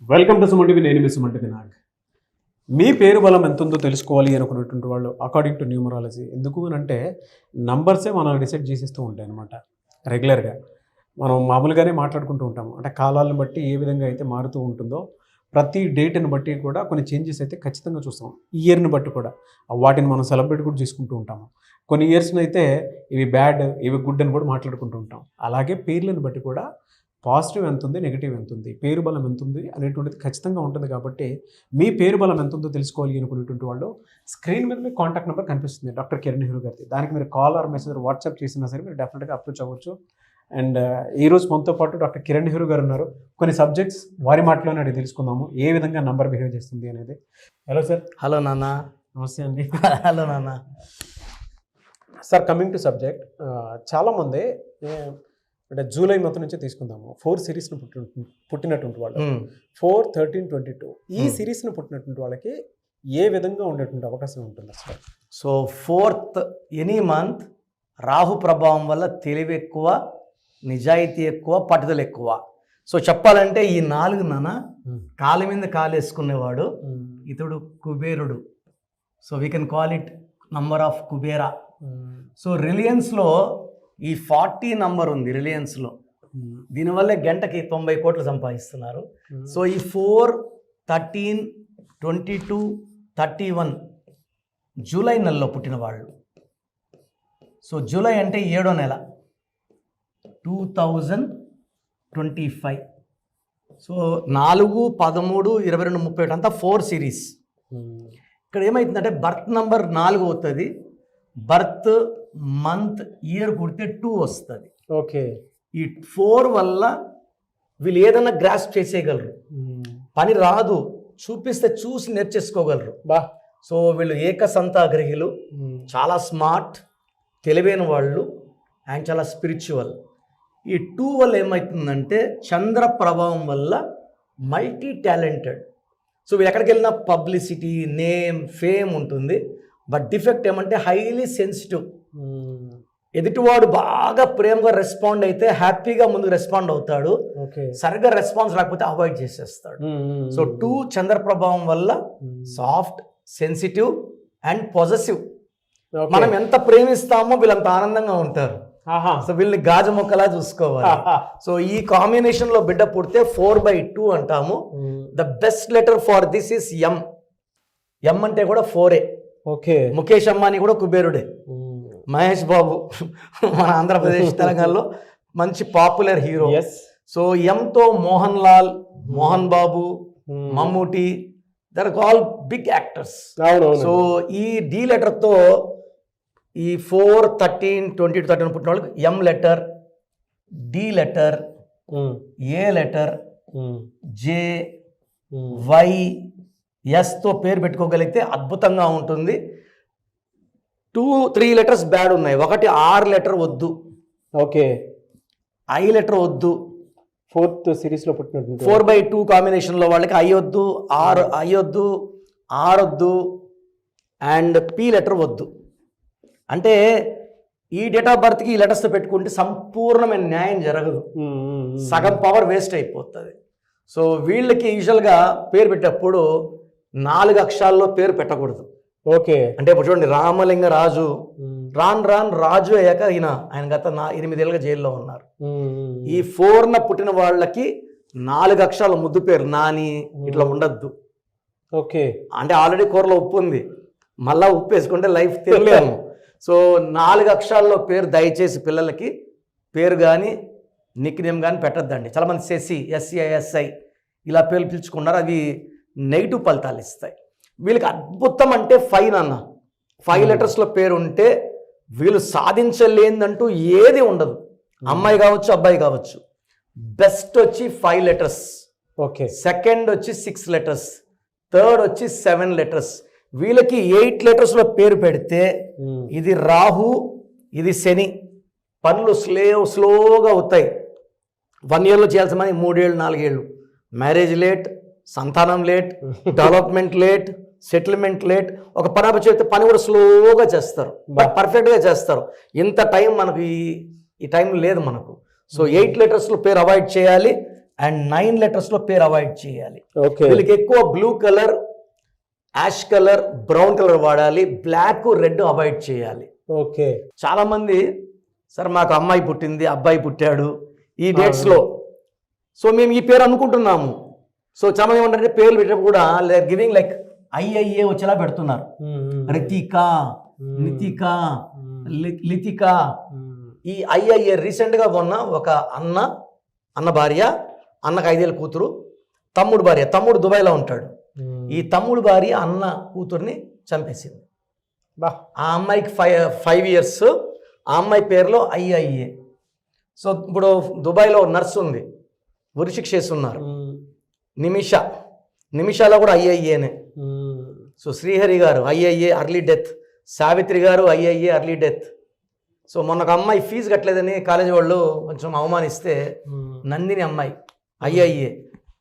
Welcome to Suman TV. నేను మీ Suman TV Nag. మీ పేరు బలం ఎంత ఉందో తెలుసుకోవాలి అనుకున్నటువంటి వాళ్ళు అకార్డింగ్ టు న్యూమరాలజీ ఎందుకు అని అంటే నంబర్సే మనం డిసైడ్ చేసేస్తూ ఉంటాయి అనమాట. రెగ్యులర్గా మనం మామూలుగానే మాట్లాడుకుంటూ ఉంటాము. అంటే కాలాలను బట్టి ఏ విధంగా అయితే మారుతూ ఉంటుందో ప్రతి డేట్ని బట్టి కూడా కొన్ని చేంజెస్ అయితే ఖచ్చితంగా చూస్తాం. ఇయర్ని బట్టి కూడా వాటిని మనం సెలబ్రేట్ కూడా చేసుకుంటూ ఉంటాము. కొన్ని ఇయర్స్ని అయితే ఇవి బ్యాడ్, ఇవి గుడ్ అని కూడా మాట్లాడుకుంటూ ఉంటాం. అలాగే పేర్లను బట్టి కూడా పాజిటివ్ ఎంత ఉంది, నెగిటివ్ ఎంత ఉంది, పేరు బలం ఎంత ఉంది అనేటువంటిది ఖచ్చితంగా ఉంటుంది. కాబట్టి మీ పేరు బలం ఎంత ఉందో తెలుసుకోవాలి అనుకునేటువంటి వాళ్ళు స్క్రీన్ మీద మీ కాంటాక్ట్ నెంబర్ కనిపిస్తుంది, డాక్టర్ కిరణ్ నెహ్రూ గారిది. దానికి మీరు కాల్ ఆర్ మెసేజ్ వాట్సాప్ చేసినా సరే మీరు డెఫినెట్గా అప్రోచ్ అవ్వచ్చు. అండ్ ఈరోజు మనతో పాటు డాక్టర్ కిరణ్ నెహ్రూ గారు ఉన్నారు. కొన్ని సబ్జెక్ట్స్ వారి మాటలోనే అడిగి తెలుసుకుందాము ఏ విధంగా నంబర్ బిహేవ్ చేస్తుంది అనేది. Hello sir. హలో నాన్న. నమస్తే అండి. హలో నాన్న. సార్, కమింగ్ టు సబ్జెక్ట్, చాలామంది అంటే జూలై మంత్ నుంచి తీసుకుందాము 4 సిరీస్ను పుట్టినటువంటి వాళ్ళు 4, 13, 22 ఈ సిరీస్ను పుట్టినటువంటి వాళ్ళకి ఏ విధంగా ఉండేటువంటి అవకాశం ఉంటుంది అసలు? So 4th any month Rahu ప్రభావం వల్ల తెలివి ఎక్కువ, నిజాయితీ ఎక్కువ, పట్టుదల ఎక్కువ. సో చెప్పాలంటే ఈ 4 నాన్న కాలు మీద కాలు వేసుకునేవాడు ఇతడు కుబేరుడు. So we can call it number of Kubera. So రిలయన్స్లో ఈ 40 నంబర్ ఉంది రిలయన్స్లో. దీనివల్లే గంటకి 90 కోట్లు సంపాదిస్తున్నారు. సో ఈ 4, 13, 22, 31 జూలై నెలలో పుట్టిన వాళ్ళు. సో జూలై అంటే 7వ నెల 2025. సో 4, 13, 22, 31 అంతా 4 సిరీస్. ఇక్కడ ఏమవుతుందంటే బర్త్ నంబర్ 4 అవుతుంది, బర్త్ మంత్ ఇయర్ పుడితే 2 వస్తుంది. ఓకే. ఈ 4 వల్ల వీళ్ళు ఏదన్నా గ్రాస్ప్ చేసేయగలరు. పని రాదు, చూపిస్తే చూసి నేర్చేసుకోగలరు. సో వీళ్ళు ఏకసంతాగ్రహిలు, చాలా స్మార్ట్, తెలివైన వాళ్ళు అండ్ చాలా స్పిరిచువల్. ఈ 2 వల్ల ఏమవుతుందంటే చంద్ర ప్రభావం వల్ల మల్టీ టాలెంటెడ్. సో వీళ్ళు ఎక్కడికి వెళ్ళినా పబ్లిసిటీ, నేమ్, ఫేమ్ ఉంటుంది. బట్ డిఫెక్ట్ ఏమంటే హైలీ సెన్సిటివ్. ఎదుటివాడు బాగా ప్రేమగా రెస్పాండ్ అయితే హ్యాపీగా ముందుకు రెస్పాండ్ అవుతాడు, సరిగ్గా రెస్పాన్స్ రాకపోతే అవాయిడ్ చేసేస్తాడు. సో 2 చంద్ర ప్రభావం వల్ల సాఫ్ట్, సెన్సిటివ్ అండ్ పొజెసివ్. మనం ఎంత ప్రేమిస్తామో వీళ్ళంత ఆనందంగా ఉంటారు. సో వీళ్ళని గాజు మొక్కలా చూసుకోవాలి. సో ఈ కాంబినేషన్ లో బిడ్డ పుడితే 4/2 అంటాము. The best letter for this is M. M అంటే కూడా 4. ఓకే. ముఖేష్ అంబానీ కూడా కుబేరుడే. మహేష్ బాబు మన ఆంధ్రప్రదేశ్ తెలంగాణలో మంచి పాపులర్ హీరో. సో ఎంతో Mohan Lal, Mohan Babu, Mammootty, they're all big actors. So ఈ డి లెటర్తో ఈ 4, 13, 22, 31 పుట్టిన వాళ్ళకి M letter, D letter, A letter, J, Y, ఎస్తో పేరు పెట్టుకోగలిగితే అద్భుతంగా ఉంటుంది. 2, 3 లెటర్స్ బ్యాడ్ ఉన్నాయి. ఒకటి ఆర్ లెటర్ వద్దు. ఓకే. ఐ లెటర్ వద్దు. 4th సిరీస్లో పుట్టిన 4/2 కాంబినేషన్లో వాళ్ళకి ఐ వద్దు, ఐ వద్దు, ఆర్ వద్దు అండ్ పి లెటర్ వద్దు. అంటే ఈ డేట్ ఆఫ్ బర్త్కి ఈ లెటర్స్తో పెట్టుకుంటే సంపూర్ణమైన న్యాయం జరగదు, సగం పవర్ వేస్ట్ అయిపోతుంది. సో వీళ్ళకి యూజువల్గా పేరు పెట్టేటప్పుడు 4 అక్షరాల్లో పేరు పెట్టకూడదు. ఓకే. అంటే ఇప్పుడు చూడండి, రామలింగ రాజు, రాన్ రాజు అయ్యాక ఆయన గత 8 ఏళ్ళుగా జైల్లో ఉన్నారు. ఈ 4న పుట్టిన వాళ్ళకి 4 అక్షరాల ముద్దు పేరు నాని ఇట్లా ఉండద్దు. ఓకే. అంటే ఆల్రెడీ కూరలో ఉప్పు ఉంది, మళ్ళా ఉప్పు వేసుకుంటే లైఫ్ తినలేము. సో 4 అక్షరాల్లో పేరు దయచేసి పిల్లలకి పేరు కానీ నిక్ నేమ్ కానీ పెట్టద్దండి. చాలామంది శశి, SCISI ఇలా పేర్లు పిలుచుకున్నారు, అవి నెగిటివ్ ఫలితాలు ఇస్తాయి. వీళ్ళకి అద్భుతం అంటే 5 నాన్న. 5 లెటర్స్లో పేరు ఉంటే వీళ్ళు సాధించలేదంటూ ఏది ఉండదు. అమ్మాయి కావచ్చు, అబ్బాయి కావచ్చు. బెస్ట్ వచ్చి 5 లెటర్స్. ఓకే. సెకండ్ వచ్చి 6 లెటర్స్, థర్డ్ వచ్చి 7 లెటర్స్. వీళ్ళకి 8 లెటర్స్లో పేరు పెడితే ఇది రాహు, ఇది శని. పనులు స్లోగా అవుతాయి. 1 ఇయర్లో చేయాల్సిన పని 3 ఏళ్ళు, 4 ఏళ్ళు. మ్యారేజ్ లేట్, సంతానం late, development late, settlement late. ఒక పని చేస్తే పని కూడా స్లోగా చేస్తారు, బట్ పర్ఫెక్ట్గా చేస్తారు. ఇంత టైం మనకు ఈ టైం లేదు మనకు. సో 8 లెటర్స్లో పేరు అవాయిడ్ చేయాలి. అండ్ 9 లెటర్స్లో పేరు అవాయిడ్ చేయాలి. ఓకే. వీళ్ళకి ఎక్కువ blue colour, ash colour, brown colour వాడాలి. బ్లాక్, రెడ్ అవాయిడ్ చేయాలి. ఓకే. చాలా మంది సార్ మాకు అమ్మాయి పుట్టింది, అబ్బాయి పుట్టాడు ఈ డేట్స్లో, సో మేము ఈ పేరు అనుకుంటున్నాము. సో చాలా మంది ఏమంటారంటే పేర్లు పెట్టినప్పుడు కూడా గివింగ్ లైక్ ఐఐఏ వచ్చేలా పెడుతున్నారు. రితిక, నితిక, లితిక. ఈ ఐఐఏ రీసెంట్గా మొన్న ఒక అన్న భార్య, అన్నకు 5 ఏళ్ళ కూతురు, తమ్ముడు భార్య, తమ్ముడు దుబాయ్లో ఉంటాడు. ఈ తమ్ముడు భార్య అన్న కూతుర్ని చంపేసింది. ఆ అమ్మాయికి 5 years, ఆ అమ్మాయి పేరులో ఐఐఏ. సో ఇప్పుడు దుబాయ్లో నర్సు ఉంది, ఉరిశిక్ష చేస్తున్నారు. నిమిషాలో కూడా ఐఐఏనే. సో శ్రీహరి గారు ఐఐఏ అర్లీ డెత్, సావిత్రి గారు ఐఐఏ అర్లీ డెత్. సో మొన్న ఒక అమ్మాయి ఫీజు కట్టలేదని కాలేజీ వాళ్ళు కొంచెం అవమానిస్తే నందిని అమ్మాయి ఐఐఏ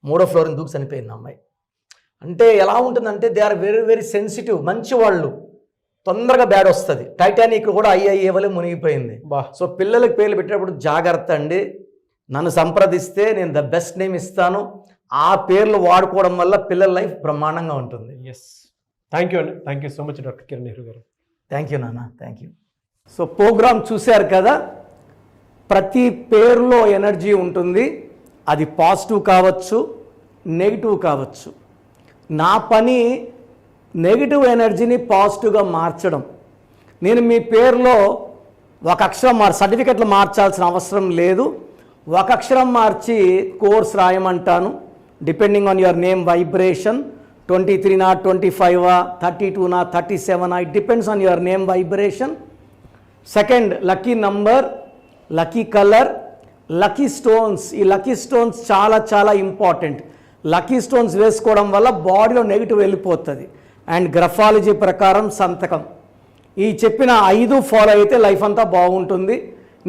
3వ ఫ్లోర్ దూకి చనిపోయింది అమ్మాయి. అంటే ఎలా ఉంటుందంటే they are very very sensitive, మంచి వాళ్ళు, తొందరగా బ్యాడ్ వస్తుంది. టైటానిక్ కూడా ఐఐఏ వల్ల మునిగిపోయింది. సో పిల్లలకి పేర్లు పెట్టేటప్పుడు జాగ్రత్త అండి. నన్ను సంప్రదిస్తే నేను ద బెస్ట్ నేమ్ ఇస్తాను. ఆ పేర్లు వాడుకోవడం వల్ల పిల్లల లైఫ్ బ్రహ్మాండంగా ఉంటుంది. ఎస్, థ్యాంక్ యూ అండి. Thank you so much doctor Kiran Nehru గారు. థ్యాంక్ యూ నాన్న, థ్యాంక్ యూ. సో ప్రోగ్రామ్ చూశారు కదా, ప్రతి పేరులో ఎనర్జీ ఉంటుంది. అది పాజిటివ్ కావచ్చు, నెగిటివ్ కావచ్చు. నా పని నెగిటివ్ ఎనర్జీని పాజిటివ్గా మార్చడం. నేను మీ పేరులో ఒక అక్షరం సర్టిఫికెట్లు మార్చాల్సిన అవసరం లేదు. ఒక అక్షరం మార్చి కోర్స్ రాయమంటాను. Depending on your name vibration, 23 నా 25 32 నా 37, it depends on your name vibration. Second, lucky number, lucky colour, lucky stones. ఈ లక్కీ స్టోన్స్ చాలా చాలా ఇంపార్టెంట్. లక్కీ స్టోన్స్ వేసుకోవడం వల్ల బాడీలో నెగిటివ్ వెళ్ళిపోతుంది. అండ్ గ్రఫాలజీ ప్రకారం సంతకం. ఈ చెప్పిన 5 ఫాలో అయితే లైఫ్ అంతా బాగుంటుంది.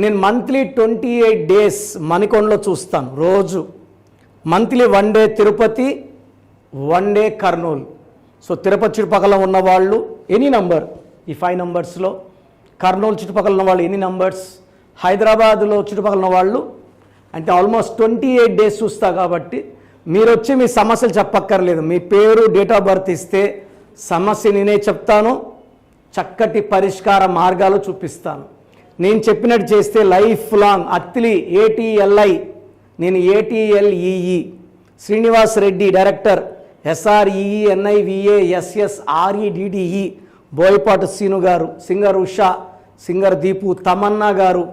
నేను మంత్లీ 28 days మణికొండలో చూస్తాను రోజు. Monthly 1 day Tirupati, 1 day Kurnool. So Tirupati చుట్టుపక్కల ఉన్నవాళ్ళు ఎనీ నంబర్, ఈ 5 numbers-లో, కర్నూలు చుట్టుపక్కల ఉన్న వాళ్ళు ఎనీ నంబర్స్, హైదరాబాద్లో చుట్టుపక్కల ఉన్న వాళ్ళు, అంటే ఆల్మోస్ట్ 28 days చూస్తా. కాబట్టి మీరు వచ్చి మీ సమస్యలు చెప్పక్కర్లేదు. మీ పేరు, డేట్ ఆఫ్ బర్త్ ఇస్తే సమస్య నేనే చెప్తాను, చక్కటి పరిష్కార మార్గాలు చూపిస్తాను. నేను చెప్పినట్టు చేస్తే లైఫ్ లాంగ్. అత్తిలి ATLI, నేను ATLEE, Srinivas Reddy director, SREENIVASSREDDE, Boyapati Seenu గారు, సింగర్ ఉషా, సింగర్ దీపు, తమన్నా గారు,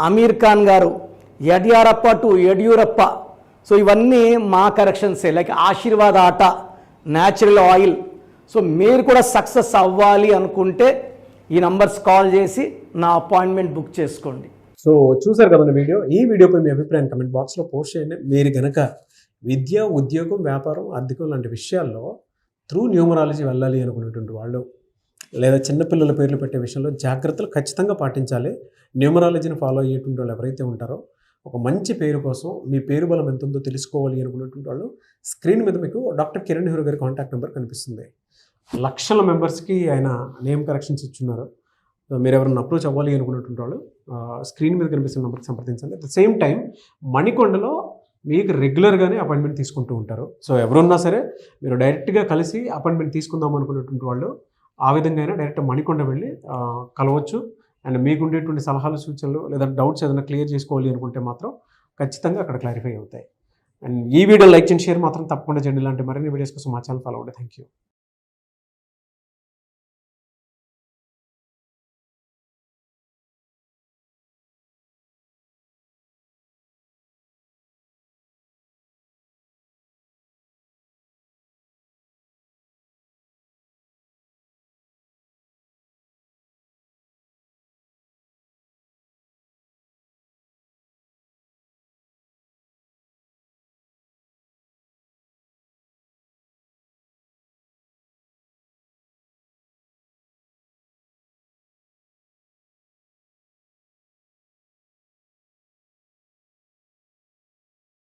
అమీర్ ఖాన్ గారు, యడ్యారప్ప టు యడ్యూరప్ప. సో ఇవన్నీ మా కరెక్షన్సే. లైక్ ఆశీర్వాద ఆట, న్యాచురల్ ఆయిల్. సో మీరు కూడా సక్సెస్ అవ్వాలి అనుకుంటే ఈ నంబర్స్ కాల్ చేసి నా అపాయింట్మెంట్ బుక్ చేసుకోండి. సో చూసారు కదండి వీడియో. ఈ వీడియోపై మీ అభిప్రాయం కమెంట్ బాక్స్లో పోస్ట్ చేయండి. మీరు కనుక విద్య, ఉద్యోగం, వ్యాపారం, ఆర్థికం లాంటి విషయాల్లో త్రూ న్యూమరాలజీ వెళ్ళాలి అనుకునేటువంటి వాళ్ళు, లేదా చిన్నపిల్లల పేర్లు పెట్టే విషయంలో జాగ్రత్తలు ఖచ్చితంగా పాటించాలి. న్యూమరాలజీని ఫాలో అయ్యేటువంటి వాళ్ళు ఎవరైతే ఉంటారో, ఒక మంచి పేరు కోసం మీ పేరు బలం ఎంత ఉందో తెలుసుకోవాలి అనుకునేటువంటి వాళ్ళు, స్క్రీన్ మీద మీకు డాక్టర్ కిరణ్ నెహ్రూ గారి కాంటాక్ట్ నెంబర్ కనిపిస్తుంది. లక్షల మెంబర్స్కి ఆయన నేమ్ కరెక్షన్స్ ఇచ్చున్నారు. మీరు ఎవరైనా అప్రోచ్ అవ్వాలి అనుకున్నటువంటి వాళ్ళు స్క్రీన్ మీద కనిపిస్తున్న నెంబర్కి సంప్రదించండి. అట్ ద సేమ్ టైం మణికొండలో మీకు రెగ్యులర్గానే అపాయింట్మెంట్ తీసుకుంటూ ఉంటారు. సో ఎవరున్నా సరే మీరు డైరెక్ట్గా కలిసి అపాయింట్మెంట్ తీసుకుందాం అనుకున్నటువంటి వాళ్ళు ఆ విధంగా అయినా డైరెక్ట్ మణికొండ వెళ్ళి కలవచ్చు. అండ్ మీకు ఉండేటువంటి సలహాలు, సూచనలు లేదా డౌట్స్ ఏదైనా క్లియర్ చేసుకోవాలి అనుకుంటే మాత్రం ఖచ్చితంగా అక్కడ క్లారిఫై అవుతాయి. అండ్ ఈ వీడియో లైక్ చేయండి, షేర్ మాత్రం తప్పకుండా చేయండి. ఇలాంటి మరిన్ని వీడియోస్ కోసం మా ఛానల్ ఫాలో అవ్వండి. Thank you.